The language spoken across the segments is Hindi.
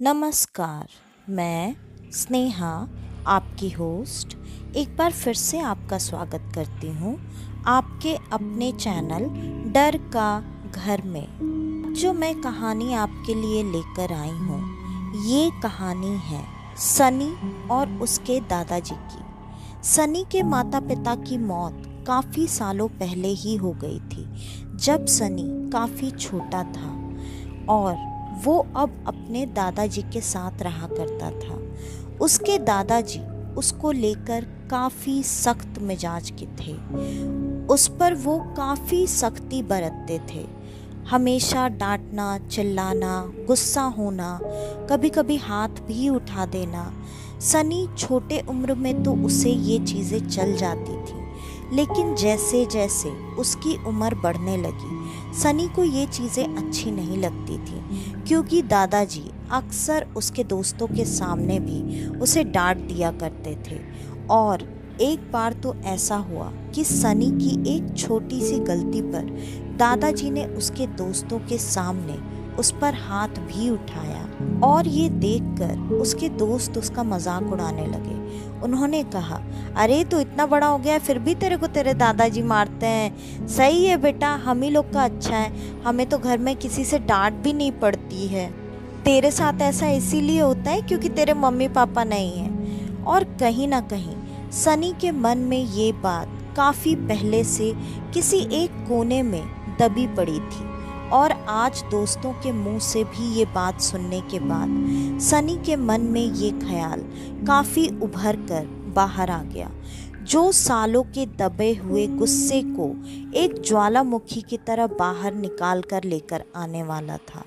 नमस्कार। मैं स्नेहा, आपकी होस्ट, एक बार फिर से आपका स्वागत करती हूँ आपके अपने चैनल डर का घर में। जो मैं कहानी आपके लिए लेकर आई हूँ, ये कहानी है सनी और उसके दादाजी की। सनी के माता पिता की मौत काफ़ी सालों पहले ही हो गई थी, जब सनी काफ़ी छोटा था और वो अब अपने दादाजी के साथ रहा करता था। उसके दादाजी उसको लेकर काफ़ी सख्त मिजाज के थे। उस पर वो काफ़ी सख्ती बरतते थे। हमेशा डांटना, चिल्लाना, गुस्सा होना, कभी कभी हाथ भी उठा देना। सनी छोटे उम्र में तो उसे ये चीज़ें चल जाती थी, लेकिन जैसे जैसे उसकी उम्र बढ़ने लगी, सनी को ये चीज़ें अच्छी नहीं लगती थी, क्योंकि दादाजी अक्सर उसके दोस्तों के सामने भी उसे डांट दिया करते थे। और एक बार तो ऐसा हुआ कि सनी की एक छोटी सी गलती पर दादाजी ने उसके दोस्तों के सामने उस पर हाथ भी उठाया, और ये देखकर उसके दोस्त उसका मजाक उड़ाने लगे। उन्होंने कहा, अरे तू इतना बड़ा हो गया फिर भी तेरे को तेरे दादाजी मारते हैं। सही है बेटा, हम ही लोग का अच्छा है, हमें तो घर में किसी से डांट भी नहीं पड़ती है। तेरे साथ ऐसा इसीलिए होता है क्योंकि तेरे मम्मी पापा नहीं हैं। और कहीं ना कहीं सनी के मन में ये बात काफ़ी पहले से किसी एक कोने में दबी पड़ी थी, और आज दोस्तों के मुंह से भी ये बात सुनने के बाद सनी के मन में ये ख्याल काफ़ी उभर कर बाहर आ गया, जो सालों के दबे हुए गुस्से को एक ज्वालामुखी की तरह बाहर निकाल कर लेकर आने वाला था।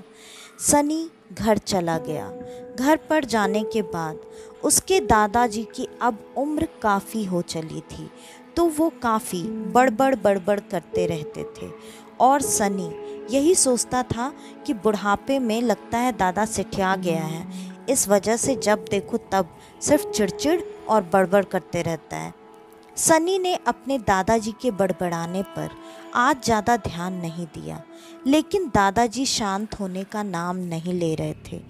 सनी घर चला गया। घर पर जाने के बाद उसके दादाजी की अब उम्र काफ़ी हो चली थी, तो वो काफ़ी बड़बड़ करते रहते थे, और सनी यही सोचता था कि बुढ़ापे में लगता है दादा सिठिया गया है, इस वजह से जब देखो तब सिर्फ चिड़चिड़ और बड़बड़ करते रहता है। सनी ने अपने दादाजी के बड़बड़ाने पर आज ज़्यादा ध्यान नहीं दिया, लेकिन दादाजी शांत होने का नाम नहीं ले रहे थे।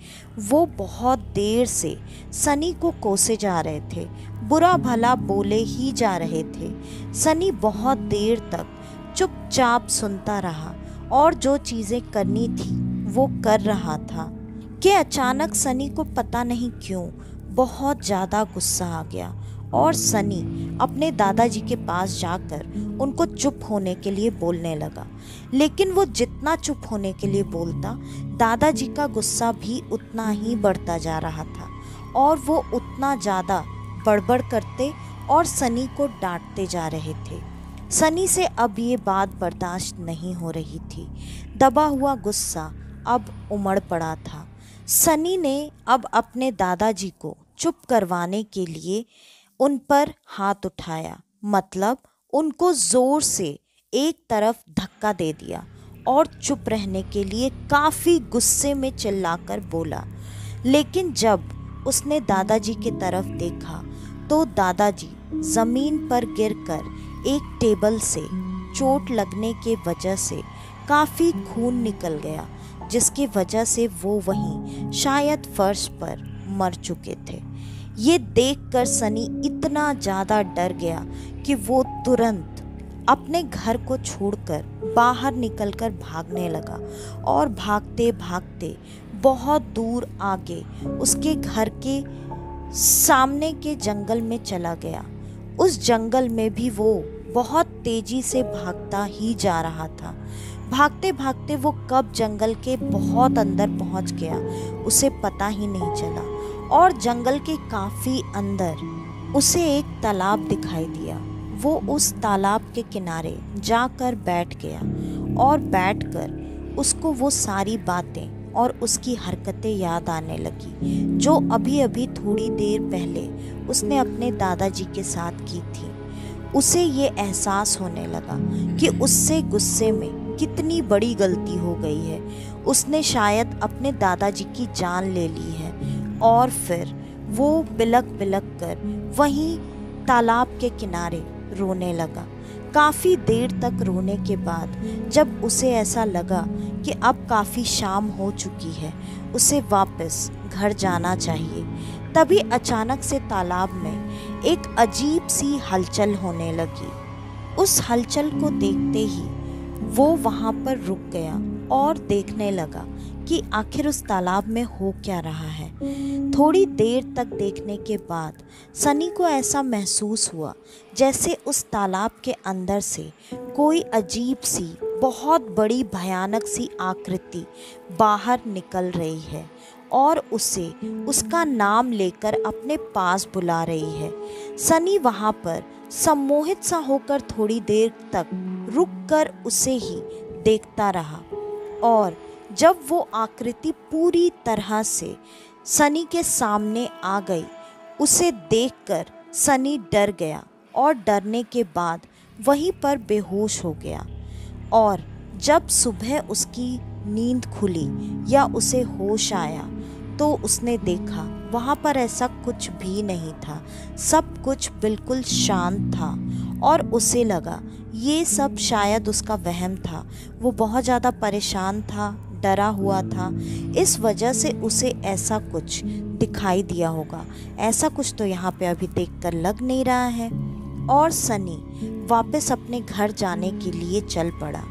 वो बहुत देर से सनी को कोसे जा रहे थे, बुरा भला बोले ही जा रहे थे। सनी बहुत देर तक चुपचाप सुनता रहा और जो चीज़ें करनी थी वो कर रहा था कि अचानक सनी को पता नहीं क्यों बहुत ज़्यादा गुस्सा आ गया, और सनी अपने दादाजी के पास जाकर उनको चुप होने के लिए बोलने लगा। लेकिन वो जितना चुप होने के लिए बोलता, दादाजी का गुस्सा भी उतना ही बढ़ता जा रहा था, और वो उतना ज़्यादा बड़बड़ करते और सनी को डांटते जा रहे थे। सनी से अब ये बात बर्दाश्त नहीं हो रही थी। दबा हुआ गुस्सा अब उमड़ पड़ा था। सनी ने अब अपने दादाजी को चुप करवाने के लिए उन पर हाथ उठाया, मतलब उनको ज़ोर से एक तरफ धक्का दे दिया और चुप रहने के लिए काफ़ी गुस्से में चिल्लाकर बोला। लेकिन जब उसने दादाजी की तरफ देखा तो दादाजी ज़मीन पर गिरकर एक टेबल से चोट लगने के वजह से काफ़ी खून निकल गया, जिसकी वजह से वो वहीं शायद फर्श पर मर चुके थे। ये देखकर सनी इतना ज़्यादा डर गया कि वो तुरंत अपने घर को छोड़कर बाहर निकलकर भागने लगा, और भागते भागते बहुत दूर आगे उसके घर के सामने के जंगल में चला गया। उस जंगल में भी वो बहुत तेजी से भागता ही जा रहा था। भागते भागते वो कब जंगल के बहुत अंदर पहुंच गया उसे पता ही नहीं चला, और जंगल के काफ़ी अंदर उसे एक तालाब दिखाई दिया। वो उस तालाब के किनारे जाकर बैठ गया, और बैठकर उसको वो सारी बातें और उसकी हरकतें याद आने लगी, जो अभी अभी थोड़ी देर पहले उसने अपने दादाजी के साथ की थी। उसे ये एहसास होने लगा कि उससे गुस्से में कितनी बड़ी गलती हो गई है। उसने शायद अपने दादाजी की जान ले ली है, और फिर वो बिलक बिलक कर वहीं तालाब के किनारे रोने लगा। काफ़ी देर तक रोने के बाद जब उसे ऐसा लगा कि अब काफ़ी शाम हो चुकी है, उसे वापस घर जाना चाहिए। तभी अचानक से तालाब में एक अजीब सी हलचल होने लगी। उस हलचल को देखते ही वो वहाँ पर रुक गया और देखने लगा कि आखिर उस तालाब में हो क्या रहा है। थोड़ी देर तक देखने के बाद सनी को ऐसा महसूस हुआ जैसे उस तालाब के अंदर से कोई अजीब सी बहुत बड़ी भयानक सी आकृति बाहर निकल रही है और उसे उसका नाम लेकर अपने पास बुला रही है। सनी वहाँ पर सम्मोहित सा होकर थोड़ी देर तक रुककर उसे ही देखता रहा और जब वो आकृति पूरी तरह से सनी के सामने आ गई, उसे देखकर सनी डर गया और डरने के बाद वहीं पर बेहोश हो गया। और जब सुबह उसकी नींद खुली या उसे होश आया तो उसने देखा वहाँ पर ऐसा कुछ भी नहीं था, सब कुछ बिल्कुल शांत था और उसे लगा ये सब शायद उसका वहम था। वो बहुत ज़्यादा परेशान था, डरा हुआ था, इस वजह से उसे ऐसा कुछ दिखाई दिया होगा। ऐसा कुछ तो यहाँ पे अभी देखकर लग नहीं रहा है। और सनी वापस अपने घर जाने के लिए चल पड़ा।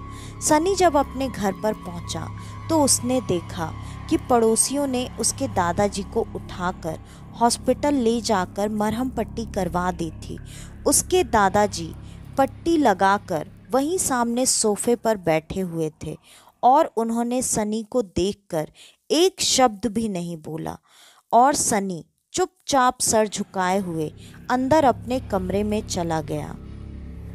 सनी जब अपने घर पर पहुँचा तो उसने देखा कि पड़ोसियों ने उसके दादाजी को उठाकर हॉस्पिटल ले जाकर मरहम पट्टी करवा दी थी। उसके दादाजी पट्टी लगाकर वहीं सामने सोफे पर बैठे हुए थे और उन्होंने सनी को देखकर एक शब्द भी नहीं बोला और सनी चुपचाप सर झुकाए हुए अंदर अपने कमरे में चला गया।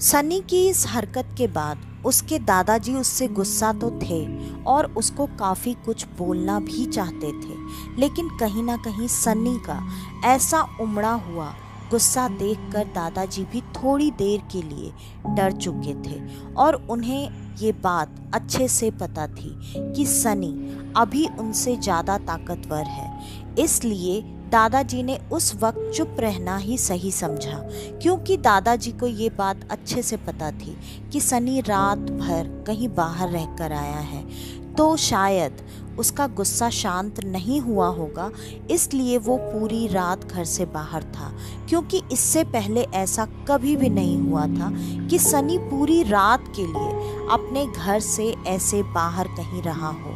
सनी की इस हरकत के बाद उसके दादाजी उससे गुस्सा तो थे और उसको काफ़ी कुछ बोलना भी चाहते थे, लेकिन कहीं ना कहीं सनी का ऐसा उमड़ा हुआ गुस्सा देखकर दादाजी भी थोड़ी देर के लिए डर चुके थे और उन्हें ये बात अच्छे से पता थी कि सनी अभी उनसे ज़्यादा ताकतवर है। इसलिए दादाजी ने उस वक्त चुप रहना ही सही समझा, क्योंकि दादाजी को ये बात अच्छे से पता थी कि सनी रात भर कहीं बाहर रहकर आया है, तो शायद उसका गुस्सा शांत नहीं हुआ होगा, इसलिए वो पूरी रात घर से बाहर था। क्योंकि इससे पहले ऐसा कभी भी नहीं हुआ था कि सनी पूरी रात के लिए अपने घर से ऐसे बाहर कहीं रहा हो।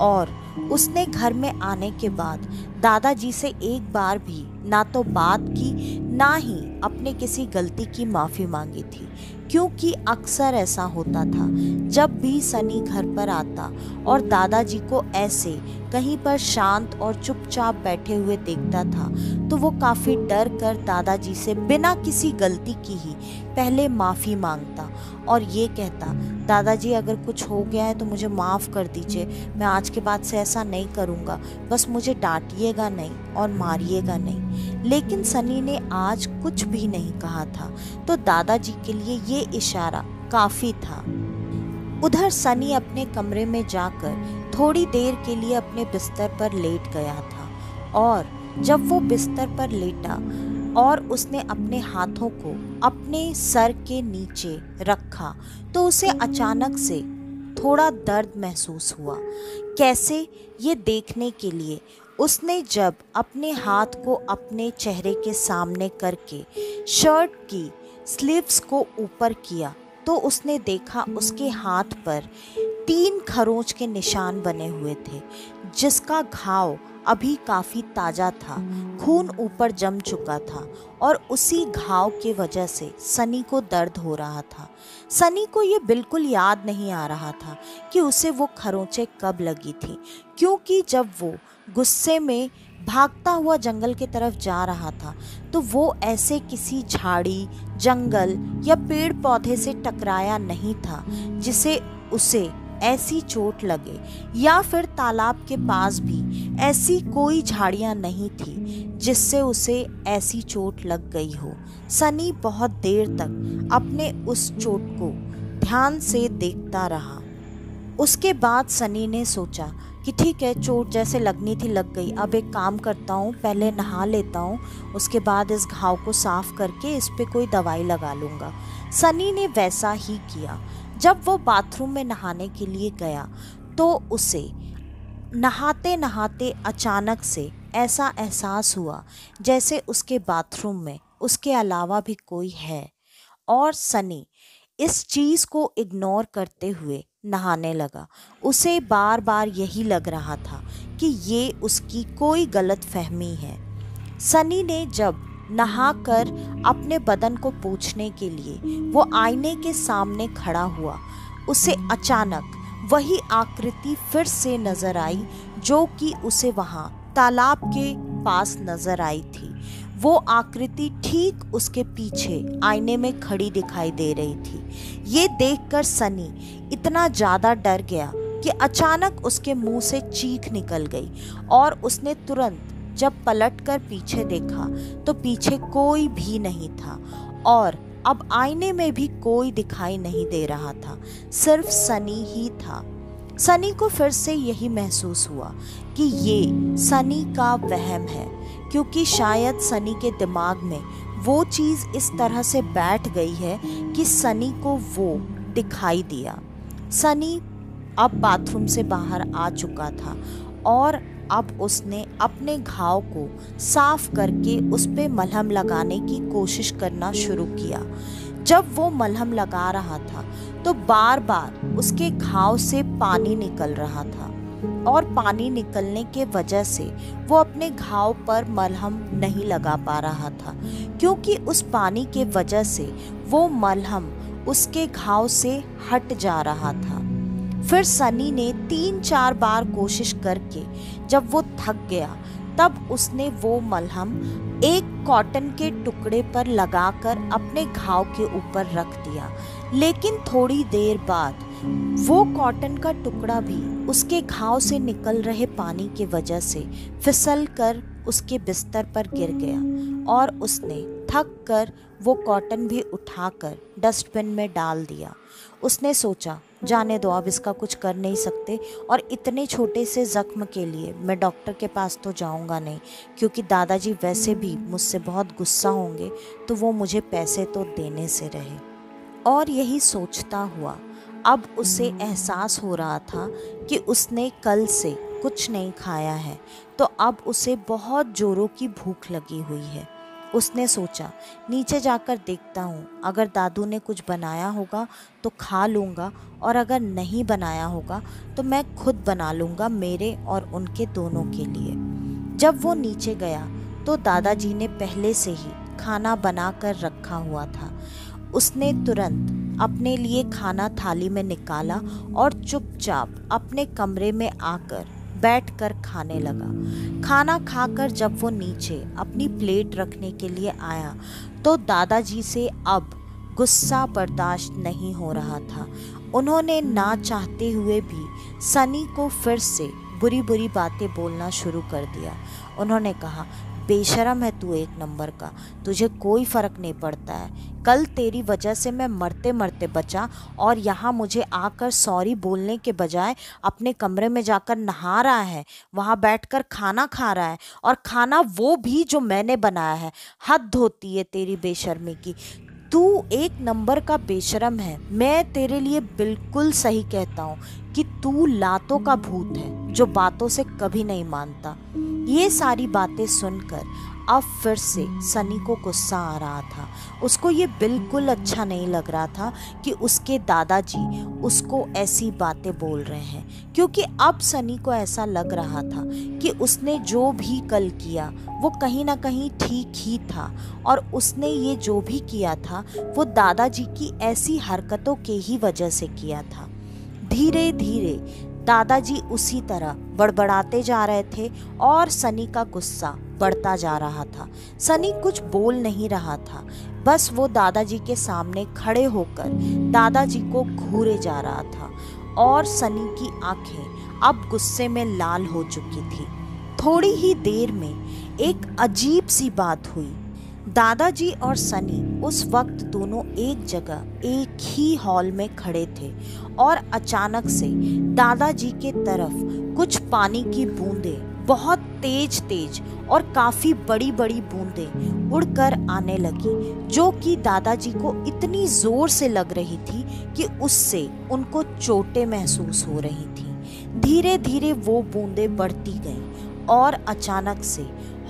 और उसने घर में आने के बाद दादाजी से एक बार भी ना तो बात की ना ही अपने किसी गलती की माफ़ी मांगी थी, क्योंकि अक्सर ऐसा होता था जब भी सनी घर पर आता और दादाजी को ऐसे कहीं पर शांत और चुपचाप बैठे हुए देखता था तो वो काफ़ी डर कर दादाजी से बिना किसी गलती की ही पहले माफ़ी मांगता और ये कहता, दादाजी अगर कुछ हो गया है तो मुझे माफ़ कर दीजिए, मैं आज के बाद से ऐसा नहीं करूँगा, बस मुझे डांटिएगा नहीं और मारिएगा नहीं। लेकिन सनी ने आज कुछ भी नहीं कहा था, तो दादाजी के लिए ये इशारा काफ़ी था। उधर सनी अपने कमरे में जाकर थोड़ी देर के लिए अपने बिस्तर पर लेट गया था और जब वो बिस्तर पर लेटा और उसने अपने हाथों को अपने सर के नीचे रखा तो उसे अचानक से थोड़ा दर्द महसूस हुआ। कैसे, ये देखने के लिए उसने जब अपने हाथ को अपने चेहरे के सामने करके शर्ट की स्लीव्स को ऊपर किया तो उसने देखा उसके हाथ पर 3 खरोंच के निशान बने हुए थे, जिसका घाव अभी काफ़ी ताज़ा था, खून ऊपर जम चुका था और उसी घाव के वजह से सनी को दर्द हो रहा था। सनी को ये बिल्कुल याद नहीं आ रहा था कि उसे वो खरोंचें कब लगी थी, क्योंकि जब वो गुस्से में भागता हुआ जंगल की तरफ जा रहा था तो वो ऐसे किसी झाड़ी, जंगल या पेड़ पौधे से टकराया नहीं था जिसे उसे ऐसी चोट लगे, या फिर तालाब के पास भी ऐसी कोई झाड़ियाँ नहीं थी जिससे उसे ऐसी चोट लग गई हो। सनी बहुत देर तक अपने उस चोट को ध्यान से देखता रहा। उसके बाद सनी ने सोचा कि ठीक है, चोट जैसे लगनी थी लग गई, अब एक काम करता हूँ, पहले नहा लेता हूँ, उसके बाद इस घाव को साफ करके इस पे कोई दवाई लगा लूँगा। सनी ने वैसा ही किया। जब वो बाथरूम में नहाने के लिए गया तो उसे नहाते नहाते अचानक से ऐसा एहसास हुआ जैसे उसके बाथरूम में उसके अलावा भी कोई है, और सनी इस चीज़ को इग्नोर करते हुए नहाने लगा। उसे बार बार यही लग रहा था कि ये उसकी कोई गलत फहमी है। सनी ने जब नहाकर अपने बदन को पोंछने के लिए वो आईने के सामने खड़ा हुआ, उसे अचानक वही आकृति फिर से नजर आई जो कि उसे वहां तालाब के पास नजर आई थी। वो आकृति ठीक उसके पीछे आईने में खड़ी दिखाई दे रही थी। ये देखकर सनी इतना ज़्यादा डर गया कि अचानक उसके मुंह से चीख निकल गई, और उसने तुरंत जब पलटकर पीछे देखा तो पीछे कोई भी नहीं था, और अब आईने में भी कोई दिखाई नहीं दे रहा था, सिर्फ सनी ही था। सनी को फिर से यही महसूस हुआ कि ये सनी का वहम है, क्योंकि शायद सनी के दिमाग में वो चीज़ इस तरह से बैठ गई है कि सनी को वो दिखाई दिया। सनी अब बाथरूम से बाहर आ चुका था और अब उसने अपने घाव को साफ करके उस पे मलहम लगाने की कोशिश करना शुरू किया। जब वो मलहम लगा रहा था तो बार बार उसके घाव से पानी निकल रहा था, और पानी निकलने के वजह से वो अपने घाव पर मलहम नहीं लगा पा रहा था, क्योंकि उस पानी के वजह से वो मलहम उसके घाव से हट जा रहा था। फिर सनी ने 3-4 बार कोशिश करके जब वो थक गया तब उसने वो मलहम एक कॉटन के टुकड़े पर लगाकर अपने घाव के ऊपर रख दिया। लेकिन थोड़ी देर बाद वो कॉटन का टुकड़ा भी उसके घाव से निकल रहे पानी की वजह से फिसल कर उसके बिस्तर पर गिर गया, और उसने थक कर वो कॉटन भी उठाकर डस्टबिन में डाल दिया। उसने सोचा, जाने दो, अब इसका कुछ कर नहीं सकते, और इतने छोटे से ज़ख्म के लिए मैं डॉक्टर के पास तो जाऊंगा नहीं, क्योंकि दादाजी वैसे भी मुझसे बहुत गुस्सा होंगे, तो वो मुझे पैसे तो देने से रहे। और यही सोचता हुआ अब उसे एहसास हो रहा था कि उसने कल से कुछ नहीं खाया है, तो अब उसे बहुत ज़ोरों की भूख लगी हुई है। उसने सोचा, नीचे जाकर देखता हूँ, अगर दादू ने कुछ बनाया होगा तो खा लूँगा, और अगर नहीं बनाया होगा तो मैं खुद बना लूँगा मेरे और उनके दोनों के लिए। जब वो नीचे गया तो दादाजी ने पहले से ही खाना बना कर रखा हुआ था। उसने तुरंत अपने लिए खाना थाली में निकाला और चुपचाप अपने कमरे में आकर बैठकर खाने लगा। खाना खाकर जब वो नीचे अपनी प्लेट रखने के लिए आया तो दादाजी से अब गुस्सा बर्दाश्त नहीं हो रहा था। उन्होंने ना चाहते हुए भी सनी को फिर से बुरी बुरी बातें बोलना शुरू कर दिया। उन्होंने कहा, बेशरम है तू एक नंबर का, तुझे कोई फ़र्क नहीं पड़ता है। कल तेरी वजह से मैं मरते मरते बचा, और यहाँ मुझे आकर सॉरी बोलने के बजाय अपने कमरे में जाकर नहा रहा है, वहाँ बैठकर खाना खा रहा है, और खाना वो भी जो मैंने बनाया है। हद होती है तेरी बेशर्मी की। तू एक नंबर का बेशरम है। मैं तेरे लिए बिल्कुल सही कहता हूँ कि तू लातों का भूत है जो बातों से कभी नहीं मानता। ये सारी बातें सुनकर अब फिर से सनी को गुस्सा आ रहा था। उसको ये बिल्कुल अच्छा नहीं लग रहा था कि उसके दादाजी उसको ऐसी बातें बोल रहे हैं, क्योंकि अब सनी को ऐसा लग रहा था कि उसने जो भी कल किया वो कहीं ना कहीं ठीक ही था, और उसने ये जो भी किया था वो दादाजी की ऐसी हरकतों के ही वजह से किया था। धीरे धीरे दादाजी उसी तरह बड़बड़ाते जा रहे थे और सनी का गुस्सा बढ़ता जा रहा था। सनी कुछ बोल नहीं रहा था, बस वो दादाजी के सामने खड़े होकर दादाजी को घूरे जा रहा था, और सनी की आंखें अब गुस्से में लाल हो चुकी थी। थोड़ी ही देर में एक अजीब सी बात हुई। दादाजी और सनी उस वक्त दोनों एक जगह एक ही हॉल में खड़े थे, और अचानक से दादाजी के तरफ कुछ पानी की बूंदें, बहुत तेज तेज और काफ़ी बड़ी बड़ी बूंदें उड़कर आने लगी, जो कि दादाजी को इतनी ज़ोर से लग रही थी कि उससे उनको चोटें महसूस हो रही थी। धीरे धीरे वो बूंदें बढ़ती गईं और अचानक से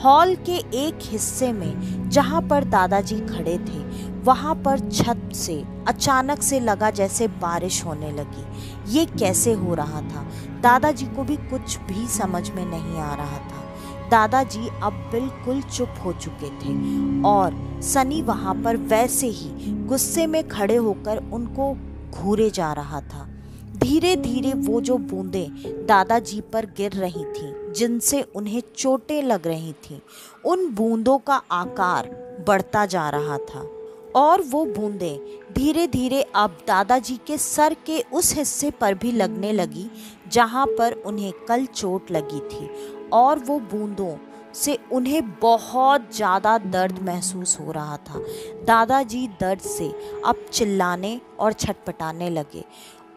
हॉल के एक हिस्से में जहाँ पर दादाजी खड़े थे वहाँ पर छत से अचानक से लगा जैसे बारिश होने लगी। ये कैसे हो रहा था? दादाजी को भी कुछ भी समझ में नहीं आ रहा था। दादाजी अब बिल्कुल चुप हो चुके थे और सनी वहाँ पर वैसे ही गुस्से में खड़े होकर उनको घूरे जा रहा था। धीरे धीरे वो जो बूंदें दादाजी पर गिर रही थीं, जिनसे उन्हें चोटें लग रही थीं, उन बूंदों का आकार बढ़ता जा रहा था और वो बूंदें धीरे धीरे अब दादाजी के सर के उस हिस्से पर भी लगने लगी जहाँ पर उन्हें कल चोट लगी थी और वो बूंदों से उन्हें बहुत ज़्यादा दर्द महसूस हो रहा था। दादाजी दर्द से अब चिल्लाने और छटपटाने लगे।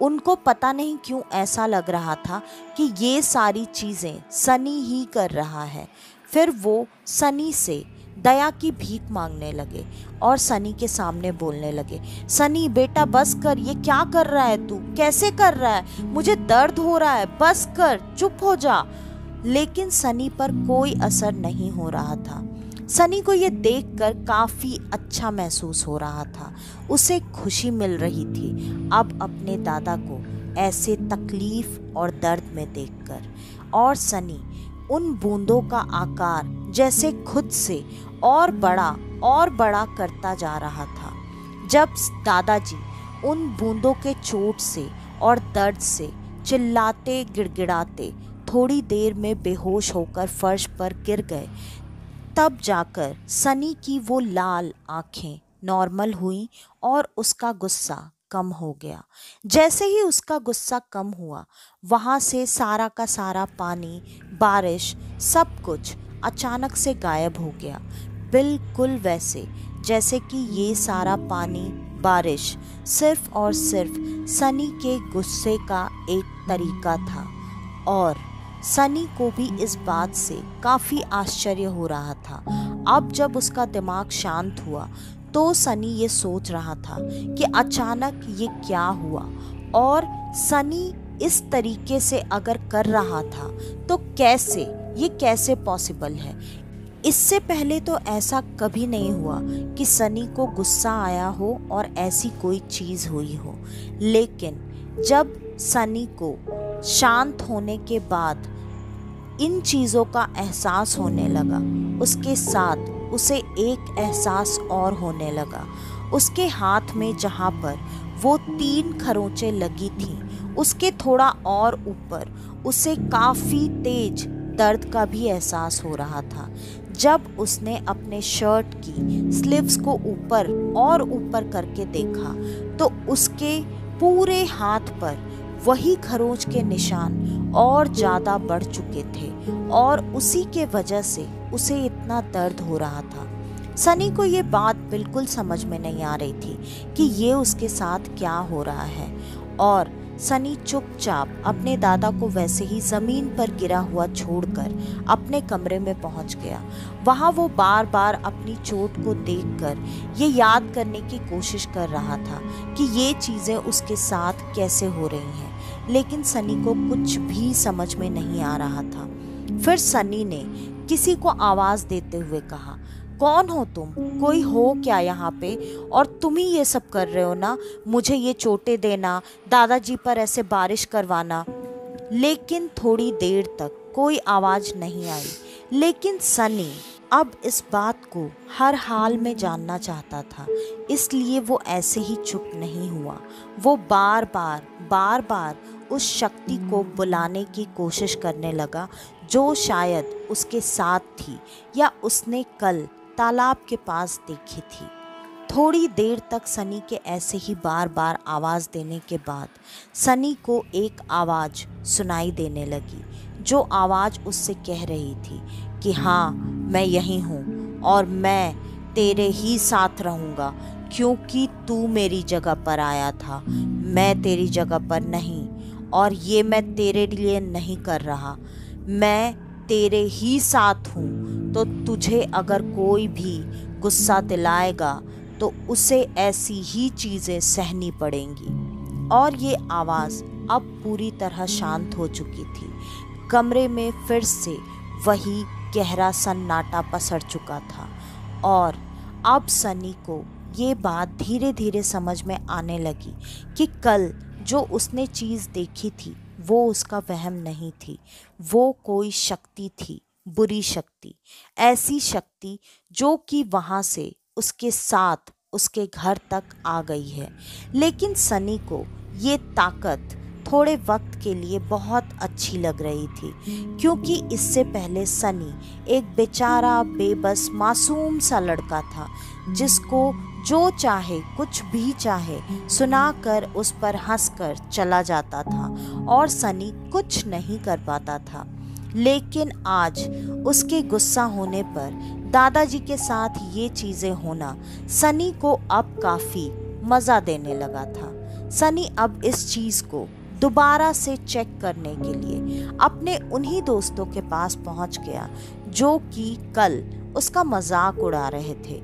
उनको पता नहीं क्यों ऐसा लग रहा था कि ये सारी चीज़ें सनी ही कर रहा है। फिर वो सनी से दया की भीख मांगने लगे और सनी के सामने बोलने लगे, सनी बेटा बस कर, ये क्या कर रहा है तू? कैसे कर रहा है? मुझे दर्द हो रहा है, बस कर, चुप हो जा। लेकिन सनी पर कोई असर नहीं हो रहा था। सनी को ये देखकर काफ़ी अच्छा महसूस हो रहा था। उसे खुशी मिल रही थी अब अपने दादा को ऐसे तकलीफ और दर्द में देखकर। और सनी उन बूंदों का आकार जैसे खुद से और बड़ा करता जा रहा था। जब दादाजी उन बूंदों के चोट से और दर्द से चिल्लाते गिड़गिड़ाते थोड़ी देर में बेहोश होकर फर्श पर गिर गए, तब जाकर सनी की वो लाल आंखें नॉर्मल हुई और उसका गुस्सा कम हो गया। जैसे ही उसका गुस्सा कम हुआ, वहाँ से सारा का सारा पानी, बारिश, सब कुछ अचानक से गायब हो गया। बिल्कुल वैसे जैसे कि ये सारा पानी, बारिश सिर्फ और सिर्फ सनी के गुस्से का एक तरीका था। और सनी को भी इस बात से काफ़ी आश्चर्य हो रहा था। अब जब उसका दिमाग शांत हुआ तो सनी ये सोच रहा था कि अचानक ये क्या हुआ और सनी इस तरीके से अगर कर रहा था तो ये कैसे पॉसिबल है। इससे पहले तो ऐसा कभी नहीं हुआ कि सनी को गुस्सा आया हो और ऐसी कोई चीज़ हुई हो। लेकिन जब सनी को शांत होने के बाद इन चीज़ों का एहसास होने लगा, उसके साथ उसे एक एहसास और होने लगा। उसके हाथ में जहाँ पर वो 3 खरोंचें लगी थीं, उसके थोड़ा और ऊपर उसे काफ़ी तेज दर्द का भी एहसास हो रहा था। जब उसने अपने शर्ट की स्लीव्स को ऊपर और ऊपर करके देखा तो उसके पूरे हाथ पर वही खरोंच के निशान और ज़्यादा बढ़ चुके थे और उसी के वजह से उसे इतना दर्द हो रहा था। सनी को ये बात बिल्कुल समझ में नहीं आ रही थी कि ये उसके साथ क्या हो रहा है और सनी चुपचाप अपने दादा को वैसे ही ज़मीन पर गिरा हुआ छोड़कर अपने कमरे में पहुंच गया। वहां वो बार बार अपनी चोट को देखकर ये याद करने की कोशिश कर रहा था कि ये चीज़ें उसके साथ कैसे हो रही हैं, लेकिन सनी को कुछ भी समझ में नहीं आ रहा था। फिर सनी ने किसी को आवाज़ देते हुए कहा, कौन हो तुम? कोई हो क्या यहाँ पे? और तुम ही ये सब कर रहे हो ना? मुझे ये चोटें देना, दादाजी पर ऐसे बारिश करवाना। लेकिन थोड़ी देर तक कोई आवाज़ नहीं आई। लेकिन सनी अब इस बात को हर हाल में जानना चाहता था, इसलिए वो ऐसे ही चुप नहीं हुआ। वो बार बार उस शक्ति को बुलाने की कोशिश करने लगा जो शायद उसके साथ थी या उसने कल तालाब के पास देखी थी। थोड़ी देर तक सनी के ऐसे ही बार बार आवाज़ देने के बाद सनी को एक आवाज़ सुनाई देने लगी, जो आवाज़ उससे कह रही थी कि हाँ, मैं यहीं हूँ और मैं तेरे ही साथ रहूँगा, क्योंकि तू मेरी जगह पर आया था, मैं तेरी जगह पर नहीं। और ये मैं तेरे लिए नहीं कर रहा, मैं तेरे ही साथ हूँ। तो तुझे अगर कोई भी गुस्सा दिलाएगा तो उसे ऐसी ही चीज़ें सहनी पड़ेंगी। और ये आवाज़ अब पूरी तरह शांत हो चुकी थी। कमरे में फिर से वही गहरा सन्नाटा पसर चुका था। और अब सनी को ये बात धीरे धीरे समझ में आने लगी कि कल जो उसने चीज़ देखी थी वो उसका वहम नहीं थी, वो कोई शक्ति थी, बुरी शक्ति, ऐसी शक्ति जो कि वहाँ से उसके साथ उसके घर तक आ गई है। लेकिन सनी को ये ताकत थोड़े वक्त के लिए बहुत अच्छी लग रही थी, क्योंकि इससे पहले सनी एक बेचारा बेबस मासूम सा लड़का था जिसको जो चाहे कुछ भी चाहे सुनाकर उस पर हंसकर चला जाता था और सनी कुछ नहीं कर पाता था। लेकिन आज उसके गुस्सा होने पर दादाजी के साथ ये चीज़ें होना सनी को अब काफ़ी मज़ा देने लगा था। सनी अब इस चीज़ को दोबारा से चेक करने के लिए अपने उन्हीं दोस्तों के पास पहुंच गया जो कि कल उसका मजाक उड़ा रहे थे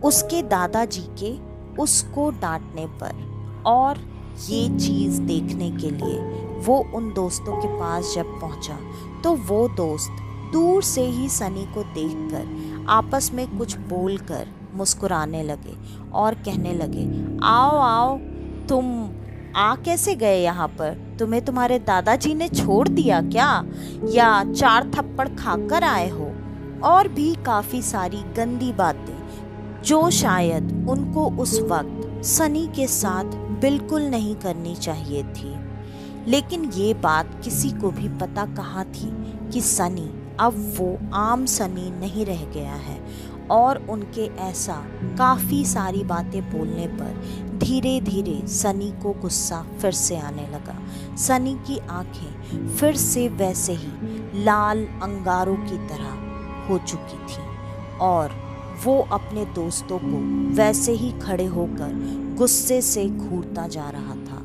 उसके दादाजी के उसको डांटने पर। और ये चीज़ देखने के लिए वो उन दोस्तों के पास जब पहुंचा तो वो दोस्त दूर से ही सनी को देखकर आपस में कुछ बोलकर मुस्कुराने लगे और कहने लगे, आओ आओ, तुम आ कैसे गए यहाँ पर? तुम्हें तुम्हारे दादाजी ने छोड़ दिया क्या, या 4 थप्पड़ खाकर आए हो? और भी काफ़ी सारी गंदी बातें जो शायद उनको उस वक्त सनी के साथ बिल्कुल नहीं करनी चाहिए थी। लेकिन ये बात किसी को भी पता कहाँ थी कि सनी अब वो आम सनी नहीं रह गया है। और उनके ऐसा काफ़ी सारी बातें बोलने पर धीरे धीरे सनी को गुस्सा फिर से आने लगा। सनी की आंखें फिर से वैसे ही लाल अंगारों की तरह हो चुकी थी और वो अपने दोस्तों को वैसे ही खड़े होकर गुस्से से घूरता जा रहा था।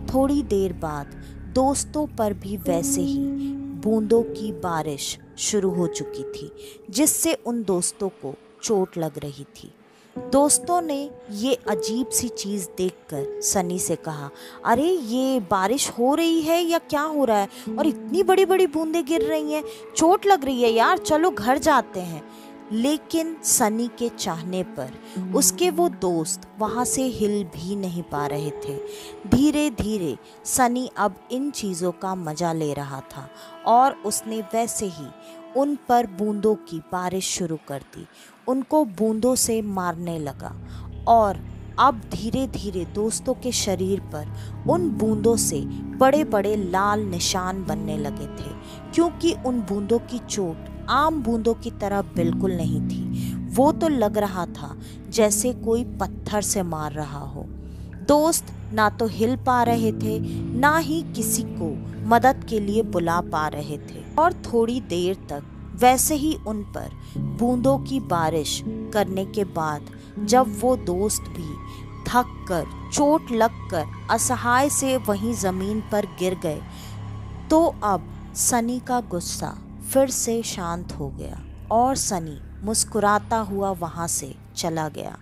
थोड़ी देर बाद दोस्तों पर भी वैसे ही बूंदों की बारिश शुरू हो चुकी थी जिससे उन दोस्तों को चोट लग रही थी। दोस्तों ने ये अजीब सी चीज़ देखकर सनी से कहा, अरे ये बारिश हो रही है या क्या हो रहा है, और इतनी बड़ी बड़ी बूंदें गिर रही हैं, चोट लग रही है यार, चलो घर जाते हैं। लेकिन सनी के चाहने पर उसके वो दोस्त वहाँ से हिल भी नहीं पा रहे थे। धीरे धीरे सनी अब इन चीज़ों का मज़ा ले रहा था और उसने वैसे ही उन पर बूंदों की बारिश शुरू कर दी, उनको बूंदों से मारने लगा। और अब धीरे धीरे दोस्तों के शरीर पर उन बूंदों से बड़े बड़े लाल निशान बनने लगे थे, क्योंकि उन बूंदों की चोट आम बूंदों की तरह बिल्कुल नहीं थी। वो तो लग रहा था जैसे कोई पत्थर से मार रहा हो। दोस्त ना तो हिल पा रहे थे, ना ही किसी को मदद के लिए बुला पा रहे थे। और थोड़ी देर तक वैसे ही उन पर बूंदों की बारिश करने के बाद जब वो दोस्त भी थक कर, चोट लगकर असहाय से वहीं ज़मीन पर गिर गए, तो अब सनी का गुस्सा फिर से शांत हो गया और सनी मुस्कुराता हुआ वहाँ से चला गया।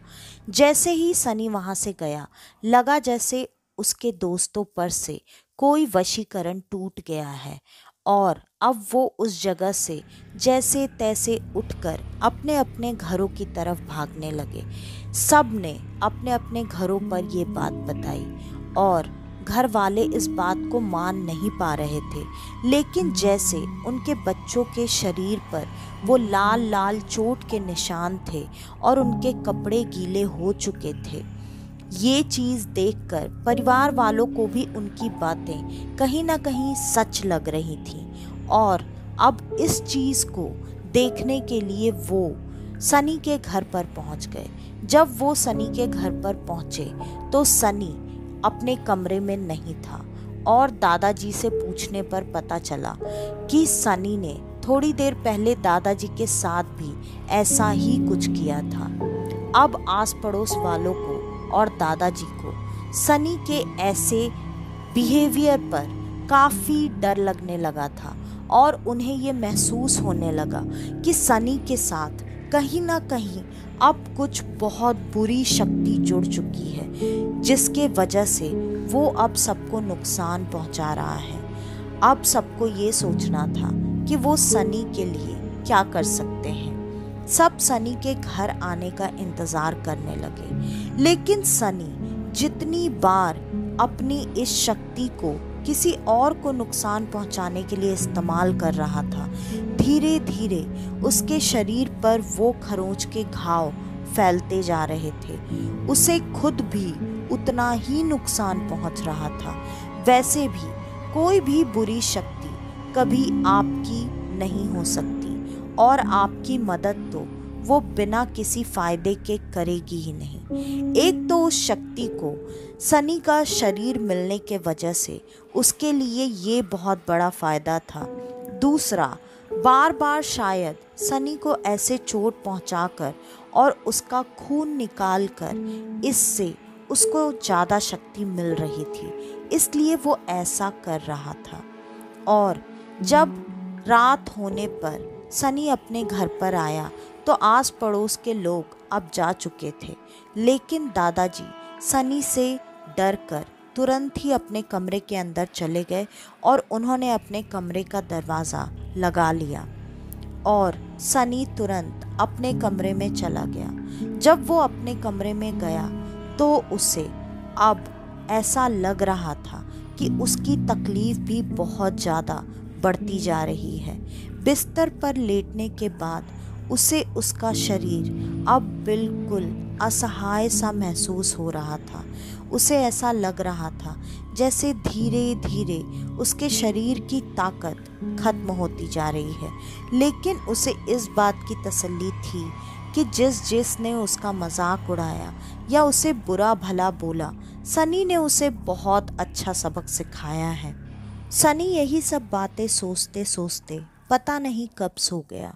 जैसे ही सनी वहाँ से गया, लगा जैसे उसके दोस्तों पर से कोई वशीकरण टूट गया है और अब वो उस जगह से जैसे तैसे उठकर अपने अपने घरों की तरफ भागने लगे। सब ने अपने अपने घरों पर ये बात बताई और घर वाले इस बात को मान नहीं पा रहे थे। लेकिन जैसे उनके बच्चों के शरीर पर वो लाल लाल चोट के निशान थे और उनके कपड़े गीले हो चुके थे, ये चीज़ देखकर परिवार वालों को भी उनकी बातें कहीं ना कहीं सच लग रही थीं। और अब इस चीज़ को देखने के लिए वो सनी के घर पर पहुंच गए। जब वो सनी के घर पर पहुंचे तो सनी अपने कमरे में नहीं था और दादाजी से पूछने पर पता चला कि सनी ने थोड़ी देर पहले दादाजी के साथ भी ऐसा ही कुछ किया था। अब आस पड़ोस वालों को और दादाजी को सनी के ऐसे बिहेवियर पर काफ़ी डर लगने लगा था और उन्हें ये महसूस होने लगा कि सनी के साथ कहीं ना कहीं अब कुछ बहुत बुरी शक्ति जुड़ चुकी है, जिसके वजह से वो अब सबको नुकसान पहुंचा रहा है। अब सबको ये सोचना था कि वो सनी के लिए क्या कर सकते हैं। सब सनी के घर आने का इंतजार करने लगे, लेकिन सनी जितनी बार अपनी इस शक्ति को किसी और को नुकसान पहुंचाने के लिए इस्तेमाल कर रहा था, धीरे धीरे उसके शरीर पर वो खरोंच के घाव फैलते जा रहे थे। उसे खुद भी उतना ही नुकसान पहुंच रहा था। वैसे भी कोई भी बुरी शक्ति कभी आपकी नहीं हो सकती, और आपकी मदद तो वो बिना किसी फायदे के करेगी ही नहीं। एक तो उस शक्ति को सनी का शरीर मिलने के वजह से उसके लिए ये बहुत बड़ा फायदा था। दूसरा, बार बार शायद सनी को ऐसे चोट पहुंचाकर और उसका खून निकालकर इससे उसको ज़्यादा शक्ति मिल रही थी, इसलिए वो ऐसा कर रहा था। और जब रात होने पर सनी अपने घर पर आया तो आस पड़ोस के लोग अब जा चुके थे, लेकिन दादाजी सनी से डरकर तुरंत ही अपने कमरे के अंदर चले गए और उन्होंने अपने कमरे का दरवाज़ा लगा लिया और सनी तुरंत अपने कमरे में चला गया। जब वो अपने कमरे में गया तो उसे अब ऐसा लग रहा था कि उसकी तकलीफ़ भी बहुत ज़्यादा बढ़ती जा रही है। बिस्तर पर लेटने के बाद उसे उसका शरीर अब बिल्कुल असहाय सा महसूस हो रहा था। उसे ऐसा लग रहा था जैसे धीरे धीरे उसके शरीर की ताकत खत्म होती जा रही है, लेकिन उसे इस बात की तसल्ली थी कि जिसने उसका मजाक उड़ाया या उसे बुरा भला बोला, सनी ने उसे बहुत अच्छा सबक सिखाया है। सनी यही सब बातें सोचते सोचते पता नहीं कब सो गया,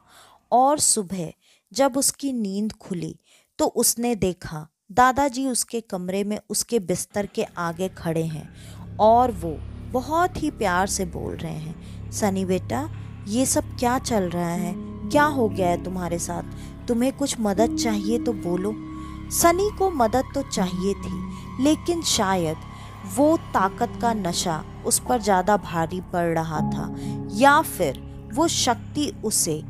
और सुबह जब उसकी नींद खुली तो उसने देखा दादाजी उसके कमरे में उसके बिस्तर के आगे खड़े हैं और वो बहुत ही प्यार से बोल रहे हैं, सनी बेटा, ये सब क्या चल रहा है? क्या हो गया है तुम्हारे साथ? तुम्हें कुछ मदद चाहिए तो बोलो। सनी को मदद तो चाहिए थी, लेकिन शायद वो ताकत का नशा उस पर ज़्यादा भारी पड़ रहा था, या फिर वो शक्ति उसे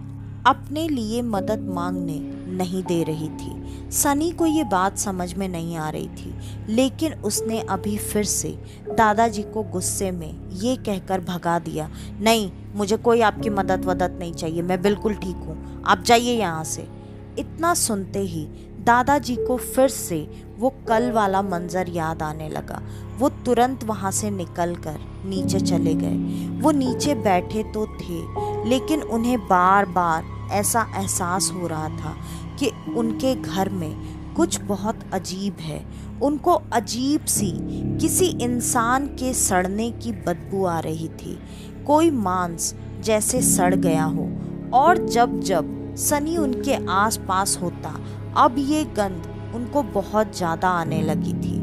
अपने लिए मदद मांगने नहीं दे रही थी। सनी को ये बात समझ में नहीं आ रही थी, लेकिन उसने अभी फिर से दादाजी को गुस्से में ये कहकर भगा दिया, नहीं, मुझे कोई आपकी मदद वदद नहीं चाहिए, मैं बिल्कुल ठीक हूँ, आप जाइए यहाँ से। इतना सुनते ही दादाजी को फिर से वो कल वाला मंजर याद आने लगा। वो तुरंत वहाँ से निकलकर नीचे चले गए। वो नीचे बैठे तो थे, लेकिन उन्हें बार बार ऐसा एहसास हो रहा था कि उनके घर में कुछ बहुत अजीब है। उनको अजीब सी किसी इंसान के सड़ने की बदबू आ रही थी, कोई मांस जैसे सड़ गया हो, और जब जब सनी उनके आसपास होता अब ये गंध उनको बहुत ज़्यादा आने लगी थी।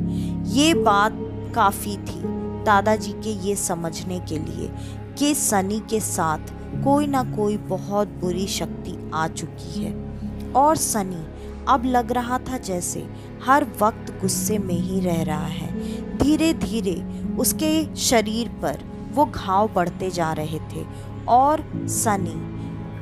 ये बात काफ़ी थी दादाजी के ये समझने के लिए कि सनी के साथ कोई ना कोई बहुत बुरी शक्ति आ चुकी है, और सनी अब लग रहा था जैसे हर वक्त गुस्से में ही रह रहा है। धीरे धीरे उसके शरीर पर वो घाव बढ़ते जा रहे थे, और सनी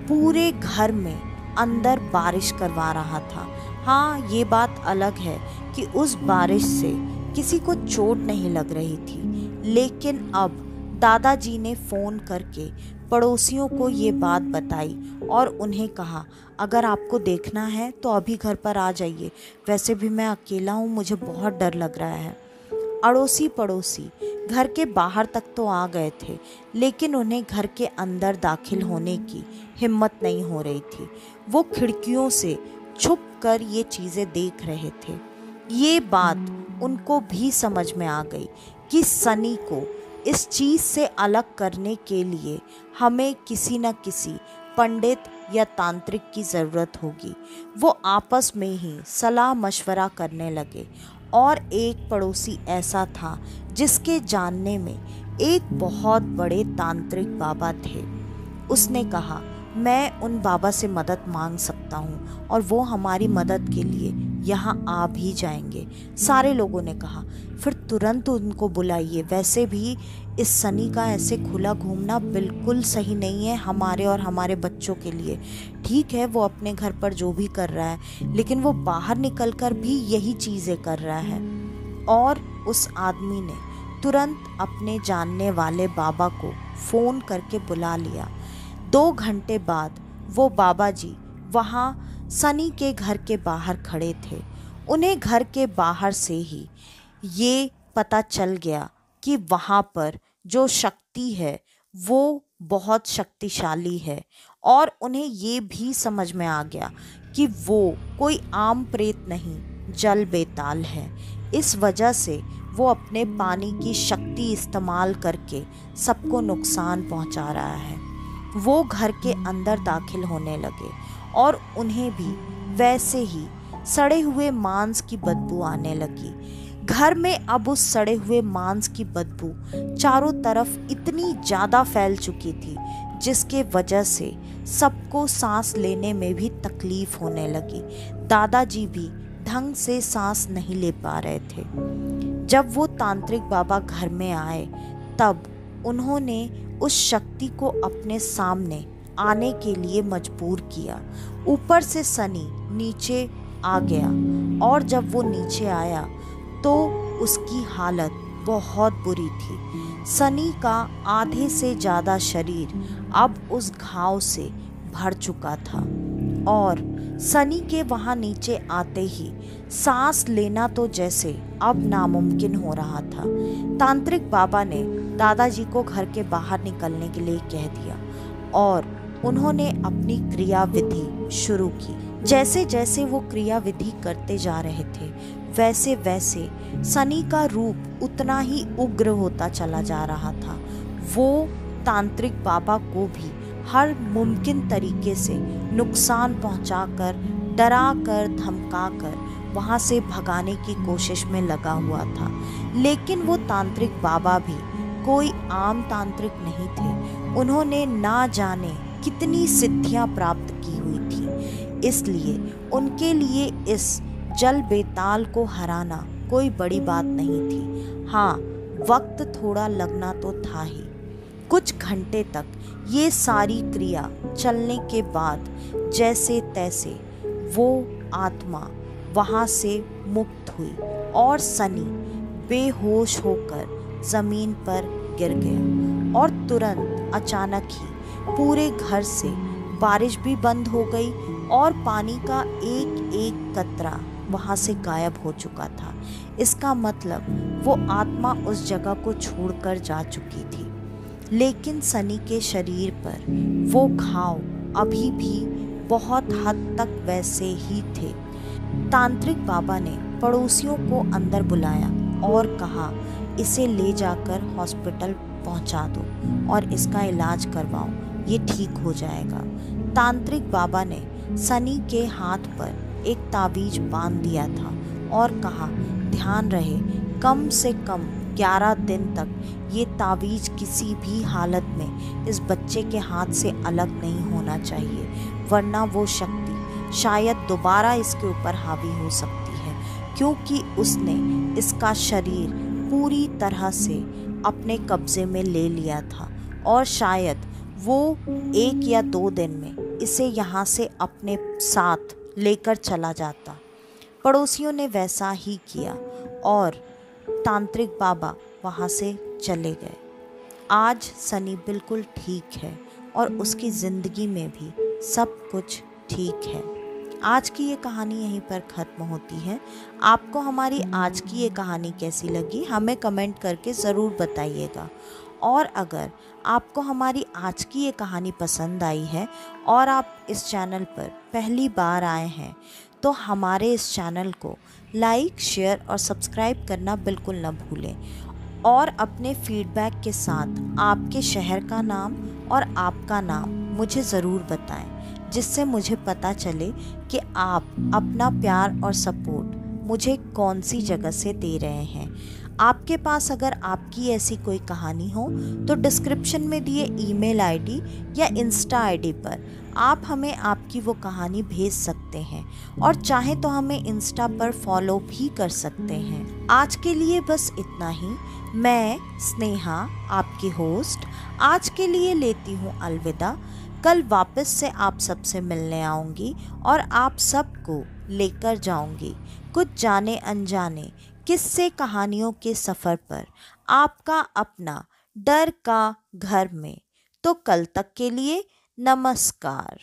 पूरे घर में अंदर बारिश करवा रहा था। हाँ, ये बात अलग है कि उस बारिश से किसी को चोट नहीं लग रही थी, लेकिन अब दादाजी ने फ़ोन करके पड़ोसियों को ये बात बताई और उन्हें कहा, अगर आपको देखना है तो अभी घर पर आ जाइए, वैसे भी मैं अकेला हूँ, मुझे बहुत डर लग रहा है। अड़ोसी पड़ोसी घर के बाहर तक तो आ गए थे, लेकिन उन्हें घर के अंदर दाखिल होने की हिम्मत नहीं हो रही थी। वो खिड़कियों से छुप कर ये चीज़ें देख रहे थे। ये बात उनको भी समझ में आ गई कि सनी को इस चीज़ से अलग करने के लिए हमें किसी न किसी पंडित या तांत्रिक की ज़रूरत होगी। वो आपस में ही सलाह मशवरा करने लगे, और एक पड़ोसी ऐसा था जिसके जानने में एक बहुत बड़े तांत्रिक बाबा थे। उसने कहा, मैं उन बाबा से मदद मांग सकता हूँ और वो हमारी मदद के लिए यहाँ आ भी जाएंगे। सारे लोगों ने कहा। फिर तुरंत उनको बुलाइए। वैसे भी इस सनी का ऐसे खुला घूमना बिल्कुल सही नहीं है हमारे और हमारे बच्चों के लिए। ठीक है, वो अपने घर पर जो भी कर रहा है, लेकिन वो बाहर निकलकर भी यही चीज़ें कर रहा है। और उस आदमी ने तुरंत अपने जानने वाले बाबा को फ़ोन करके बुला लिया। 2 घंटे बाद वो बाबा जी वहाँ सनी के घर के बाहर खड़े थे। उन्हें घर के बाहर से ही ये पता चल गया कि वहाँ पर जो शक्ति है वो बहुत शक्तिशाली है, और उन्हें ये भी समझ में आ गया कि वो कोई आम प्रेत नहीं, जल बेताल है। इस वजह से वो अपने पानी की शक्ति इस्तेमाल करके सबको नुकसान पहुंचा रहा है। वो घर के अंदर दाखिल होने लगे और उन्हें भी वैसे ही सड़े हुए मांस की बदबू आने लगी। घर में अब उस सड़े हुए मांस की बदबू चारों तरफ इतनी ज़्यादा फैल चुकी थी, जिसके वजह से सबको सांस लेने में भी तकलीफ होने लगी। दादाजी भी ढंग से सांस नहीं ले पा रहे थे। जब वो तांत्रिक बाबा घर में आए, तब उन्होंने उस शक्ति को अपने सामने आने के लिए मजबूर किया। ऊपर से सनी नीचे आ गया, और जब वो नीचे आया तो उसकी हालत बहुत बुरी थी। सनी का आधे से ज़्यादा शरीर अब उस घाव से भर चुका था, और सनी के वहाँ नीचे आते ही सांस लेना तो जैसे अब नामुमकिन हो रहा था। तांत्रिक बाबा ने दादाजी को घर के बाहर निकलने के लिए कह दिया, और उन्होंने अपनी क्रियाविधि शुरू की। जैसे जैसे वो क्रियाविधि करते जा रहे थे, वैसे वैसे सनी का रूप उतना ही उग्र होता चला जा रहा था। वो तांत्रिक बाबा को भी हर मुमकिन तरीके से नुकसान पहुंचाकर, डराकर, धमकाकर वहां से भगाने की कोशिश में लगा हुआ था। लेकिन वो तांत्रिक बाबा भी कोई आम तांत्रिक नहीं थे। उन्होंने ना जाने कितनी सिद्धियां प्राप्त की हुई थी, इसलिए उनके लिए इस जल बेताल को हराना कोई बड़ी बात नहीं थी। हाँ, वक्त थोड़ा लगना तो था ही। कुछ घंटे तक ये सारी क्रिया चलने के बाद जैसे तैसे वो आत्मा वहाँ से मुक्त हुई, और सनी बेहोश होकर ज़मीन पर गिर गया। और तुरंत अचानक ही पूरे घर से बारिश भी बंद हो गई, और पानी का एक एक कतरा वहाँ से गायब हो चुका था। इसका मतलब वो आत्मा उस जगह को छोड़कर जा चुकी थी। लेकिन सनी के शरीर पर वो घाव अभी भी बहुत हद तक वैसे ही थे। तांत्रिक बाबा ने पड़ोसियों को अंदर बुलाया और कहा, इसे ले जाकर हॉस्पिटल पहुंचा दो और इसका इलाज करवाओ, ये ठीक हो जाएगा। तांत्रिक बाबा ने सनी के हाथ पर एक तावीज बांध दिया था और कहा, ध्यान रहे कम से कम 11 दिन तक ये तावीज किसी भी हालत में इस बच्चे के हाथ से अलग नहीं होना चाहिए, वरना वो शक्ति शायद दोबारा इसके ऊपर हावी हो सकती है, क्योंकि उसने इसका शरीर पूरी तरह से अपने कब्जे में ले लिया था, और शायद वो 1 या 2 दिन में इसे यहाँ से अपने साथ लेकर चला जाता। पड़ोसियों ने वैसा ही किया और तांत्रिक बाबा वहाँ से चले गए। आज सनी बिल्कुल ठीक है और उसकी ज़िंदगी में भी सब कुछ ठीक है। आज की ये कहानी यहीं पर ख़त्म होती है। आपको हमारी आज की ये कहानी कैसी लगी हमें कमेंट करके ज़रूर बताइएगा। और अगर आपको हमारी आज की ये कहानी पसंद आई है और आप इस चैनल पर पहली बार आए हैं, तो हमारे इस चैनल को लाइक, शेयर और सब्सक्राइब करना बिल्कुल न भूलें। और अपने फीडबैक के साथ आपके शहर का नाम और आपका नाम मुझे ज़रूर बताएं, जिससे मुझे पता चले कि आप अपना प्यार और सपोर्ट मुझे कौन सी जगह से दे रहे हैं। आपके पास अगर आपकी ऐसी कोई कहानी हो तो डिस्क्रिप्शन में दिए ईमेल आईडी या इंस्टा आईडी पर आप हमें आपकी वो कहानी भेज सकते हैं और चाहे तो हमें इंस्टा पर फॉलो भी कर सकते हैं। आज के लिए बस इतना ही। मैं स्नेहा, आपकी होस्ट, आज के लिए लेती हूँ अलविदा। कल वापस से आप सबसे मिलने आऊँगी और आप सबको लेकर जाऊँगी कुछ जाने अनजाने किस्से कहानियों के सफ़र पर, आपका अपना डर का घर में। तो कल तक के लिए नमस्कार।